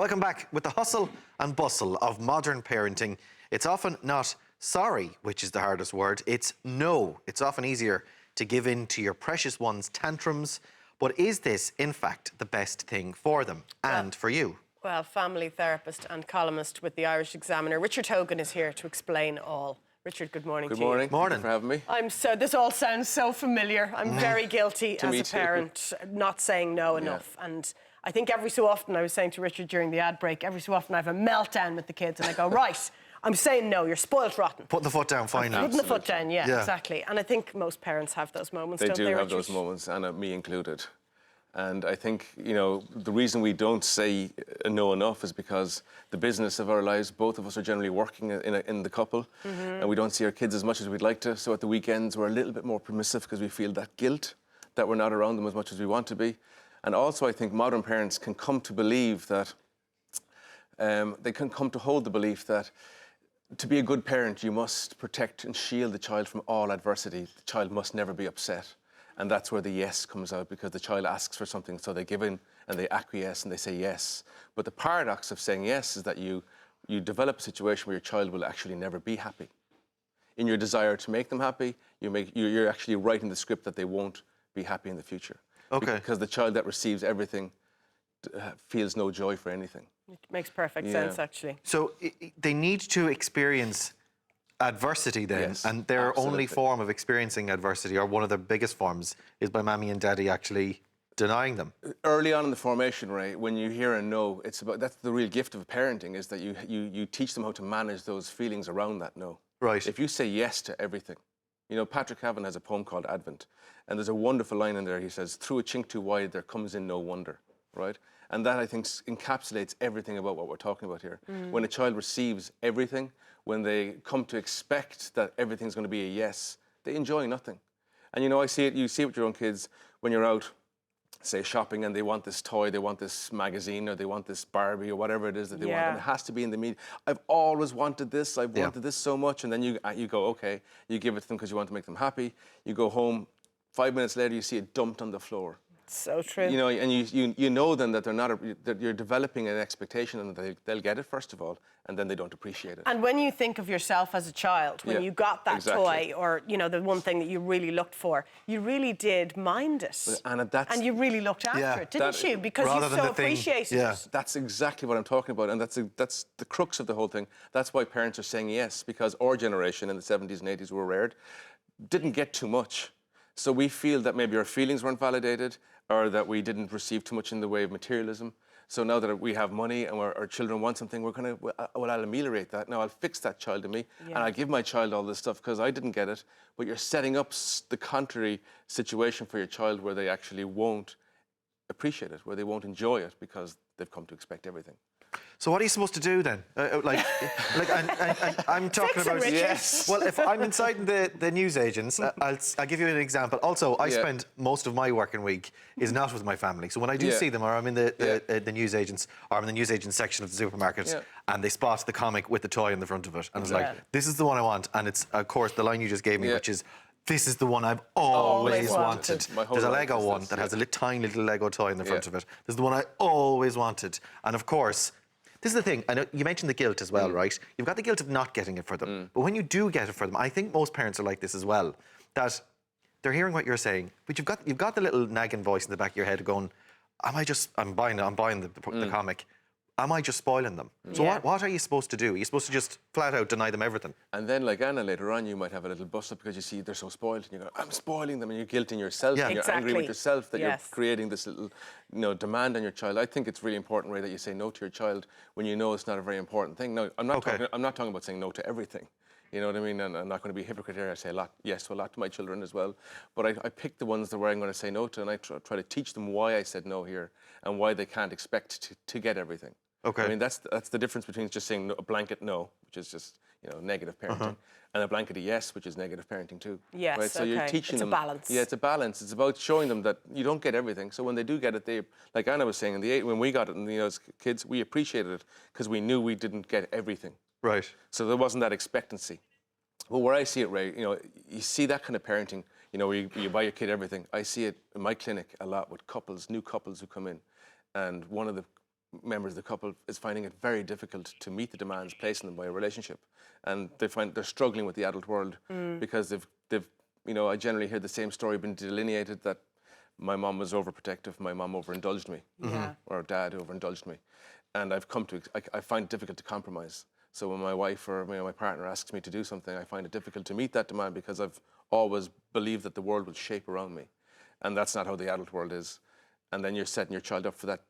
Welcome back. With the hustle and bustle of modern parenting, it's often not sorry, which is the hardest word, it's no. It's often easier to give in to your precious one's tantrums, but is this, in fact, the best thing for them and for you? Well, family therapist and columnist with the Irish Examiner, Richard Hogan, is here to explain all. Richard, good morning to you. Good morning. Thank you for having me. This all sounds so familiar. I'm very guilty as a parent, not saying no enough. And I think every so often, I was saying to Richard during the ad break, every so often I have a meltdown with the kids and I go, right, I'm saying no, you're spoiled rotten. Putting the foot down, finally. Putting the foot down, yeah, exactly. And I think most parents have those moments, don't they, They do have Richard? those moments, and me included. And I think, you know, the reason we don't say no enough is because the business of our lives, both of us are generally working in the couple, and we don't see our kids as much as we'd like to. So at the weekends, we're a little bit more permissive because we feel that guilt that we're not around them as much as we want to be. And also, I think modern parents can come to believe that, they can come to hold the belief that to be a good parent, you must protect and shield the child from all adversity. The child must never be upset. And that's where the yes comes out, because the child asks for something, so they give in and they acquiesce and they say yes. But the paradox of saying yes is that you develop a situation where your child will actually never be happy. In your desire to make them happy, you're actually writing the script that they won't be happy in the future. Okay. Because the child that receives everything feels no joy for anything. It makes perfect sense, actually. So they need to experience adversity then, Yes, and their absolutely. only form of experiencing adversity, or one of their biggest forms, is by mommy and daddy actually denying them. Early on in the formation, Ray, when you hear a no, that's the real gift of parenting, is that you teach them how to manage those feelings around that no. Right. If you say yes to everything, you know, Patrick Cavan has a poem called Advent, and there's a wonderful line in there. He says, "Through a chink too wide, there comes in no wonder," right? And that, I think, encapsulates everything about what we're talking about here. When a child receives everything, when they come to expect that everything's going to be a yes, they enjoy nothing. And, you know, you see it with your own kids when you're out, say, shopping, and they want this toy, they want this magazine, or they want this Barbie, or whatever it is that they want, and it has to be in the media. I've always wanted this, I've wanted this so much, and then you go, okay, you give it to them because you want to make them happy. You go home, 5 minutes later, you see it dumped on the floor. So true. You know, and you know then that that you're developing an expectation, and they'll get it first of all, and then they don't appreciate it. And when you think of yourself as a child, when you got that toy, or, you know, the one thing that you really looked for, you really did mind it. And you really looked after it, didn't you? Because you so appreciated it. That's exactly what I'm talking about, and that's the crux of the whole thing. That's why parents are saying yes, because our generation in the 70s and 80s were reared, didn't get too much. So we feel that maybe our feelings weren't validated, or that we didn't receive too much in the way of materialism. So now that we have money and our children want something, I'll ameliorate that. Now I'll fix that child to me, and I'll give my child all this stuff because I didn't get it. But you're setting up the contrary situation for your child, where they actually won't appreciate it, where they won't enjoy it, because they've come to expect everything. So what are you supposed to do then? I'm talking about... Yes. Well, if I'm inside the newsagents, I'll give you an example. Also, I spend most of my working week is not with my family. So when I do see them, or I'm in the newsagents, or I'm in the newsagent section of the supermarket, and they spot the comic with the toy in the front of it, and it's like, this is the one I want. And it's, of course, the line you just gave me, which is, this is the one I've always wanted. There's a Lego one that has a tiny little Lego toy in the front of it. This is the one I always wanted. And of course, this is the thing. I know you mentioned the guilt as well, right? You've got the guilt of not getting it for them. But when you do get it for them, I think most parents are like this as well, that they're hearing what you're saying, but you've got the little nagging voice in the back of your head going, I'm buying the comic. Am I just spoiling them? So what are you supposed to do? Are you supposed to just flat out deny them everything? And then, like Anna, later on, you might have a little bust up because you see they're so spoiled, and you go, I'm spoiling them, and you're guilting yourself, and you're angry with yourself that you're creating this little, demand on your child. I think it's really important, Ray, that you say no to your child when you know it's not a very important thing. Now, I'm not talking about saying no to everything. You know what I mean? And I'm not going to be a hypocrite here. I say yes to a lot to my children as well. But I pick the ones that where I'm going to say no to, and I try to teach them why I said no here, and why they can't expect to get everything. Okay. I mean, that's the difference between just saying a blanket no, which is just, negative parenting, and a blanket yes, which is negative parenting too. Yes, right? So you're teaching them. It's a balance. Yeah, it's a balance. It's about showing them that you don't get everything. So when they do get it, they, like Anna was saying, when we got it, and as kids, we appreciated it because we knew we didn't get everything. Right. So there wasn't that expectancy. But where I see it, Ray, you see that kind of parenting, where you buy your kid everything. I see it in my clinic a lot with new couples who come in, and one of the members of the couple is finding it very difficult to meet the demands placed on them by a relationship, and they find they're struggling with the adult world because they've I generally hear the same story being delineated, that my mom was overprotective, my mom overindulged me, or dad overindulged me, and I find it difficult to compromise. So when my wife or my partner asks me to do something, I find it difficult to meet that demand because I've always believed that the world will shape around me, and that's not how the adult world is. And then you're setting your child up for that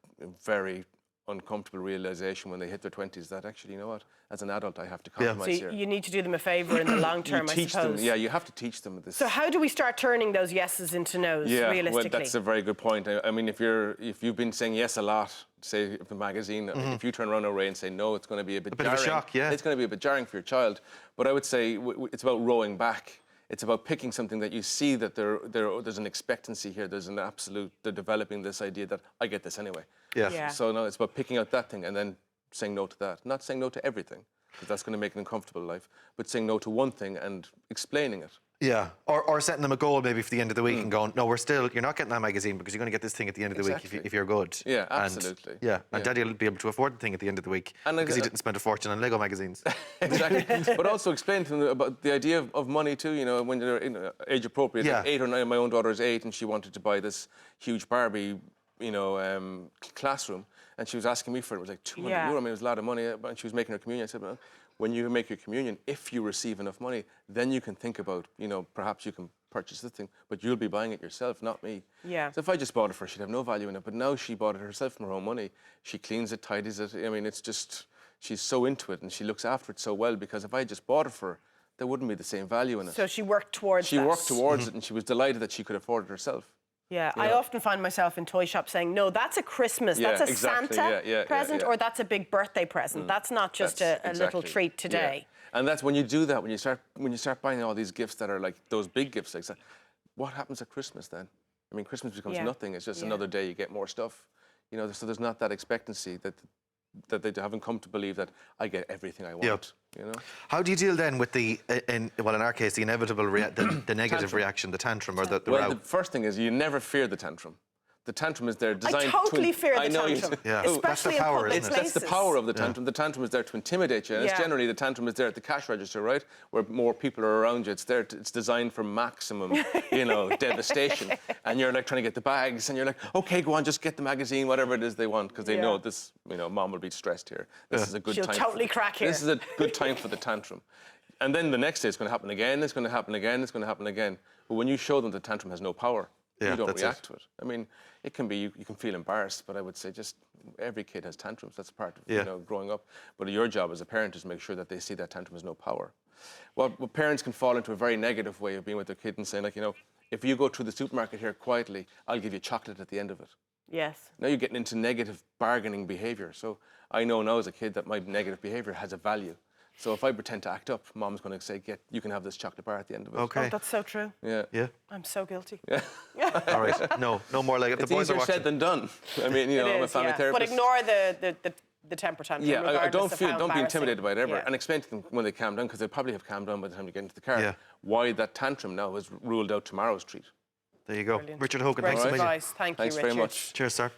very uncomfortable realization when they hit their 20s that actually, you know what, as an adult, I have to compromise So here. you need to do them a favour in the long term, You teach I suppose. them, yeah, you have to teach them this. So how do we start turning those yeses into nos, realistically? Well, that's a very good point. I mean, if you've been saying yes a lot, say the magazine, if you turn around Ray and say no, it's going to be a bit jarring. Of a shock, yeah. It's going to be a bit jarring for your child. But I would say it's about rowing back. It's about picking something that you see that there's an expectancy here. There's an absolute. They're developing this idea that I get this anyway. Yeah. So no, it's about picking out that thing and then saying no to that. Not saying no to everything, because that's going to make an uncomfortable life. But saying no to one thing and explaining it. Yeah, or setting them a goal maybe for the end of the week and going, no, you're not getting that magazine because you're going to get this thing at the end of the week if you're good. Yeah, absolutely. And Daddy will be able to afford the thing at the end of the week because he didn't spend a fortune on Lego magazines. Exactly. But also explain to them about the idea of money too, when they're age appropriate. Yeah. Like 8 or 9, my own daughter is 8 and she wanted to buy this huge Barbie, classroom, and she was asking me for it. It was like €200. I mean, it was a lot of money, and she was making her communion. I said, well, when you make your communion, if you receive enough money, then you can think about, perhaps you can purchase this thing, but you'll be buying it yourself, not me. Yeah. So if I just bought it for her, she'd have no value in it. But now she bought it herself from her own money. She cleans it, tidies it. I mean, it's just, she's so into it and she looks after it so well, because if I just bought it for her, there wouldn't be the same value in it. So she worked towards She worked towards it, and she was delighted that she could afford it herself. Yeah, I often find myself in toy shops saying, no, that's a Christmas, that's a Santa present, or that's a big birthday present. That's not just a little treat today. Yeah. And that's when you do that, when you start buying all these gifts that are like those big gifts, like, what happens at Christmas then? I mean, Christmas becomes nothing. It's just another day you get more stuff. So there's not that expectancy that they haven't come to believe that I get everything I want. How do you deal then with in our case, the inevitable, the negative reaction, the tantrum or the row? The first thing is you never fear the tantrum. The tantrum is there designed I totally fear the tantrum, That's especially the power, in public isn't it? places. That's the power of the tantrum. The tantrum is there to intimidate you. And it's generally the tantrum is there at the cash register, right? Where more people are around you. It's there. It's designed for maximum, devastation. And you're like trying to get the bags, and you're like, okay, go on, just get the magazine, whatever it is they want, because they know this. Mom will be stressed here. This is a good time. She'll totally crack here. This is a good time for the tantrum. And then the next day it's going to happen again. It's going to happen again. It's going to happen again. But when you show them the tantrum has no power, you don't react to it. I mean, it can be, you can feel embarrassed, but I would say just every kid has tantrums. That's part of growing up. But your job as a parent is to make sure that they see that tantrum has no power. Well, parents can fall into a very negative way of being with their kid and saying, like, if you go through the supermarket here quietly, I'll give you chocolate at the end of it. Yes. Now you're getting into negative bargaining behaviour. So I know now as a kid that my negative behaviour has a value. So if I pretend to act up, Mom's going to say, you can have this chocolate bar at the end of it. Okay. Oh, that's so true. Yeah. I'm so guilty. Yeah. All right. No more like it. It's easier said than done. I mean, I'm a family therapist. But ignore the temper tantrum. Yeah, don't be intimidated by it ever, Yeah. and explain to them when they calm down, because they probably have calmed down by the time you get into the car. Yeah. Why that tantrum now has ruled out tomorrow's treat. There you go. Brilliant. Richard Hogan, Great thanks a million. advice. Thank you, Thanks Richard. very much. Cheers, sir.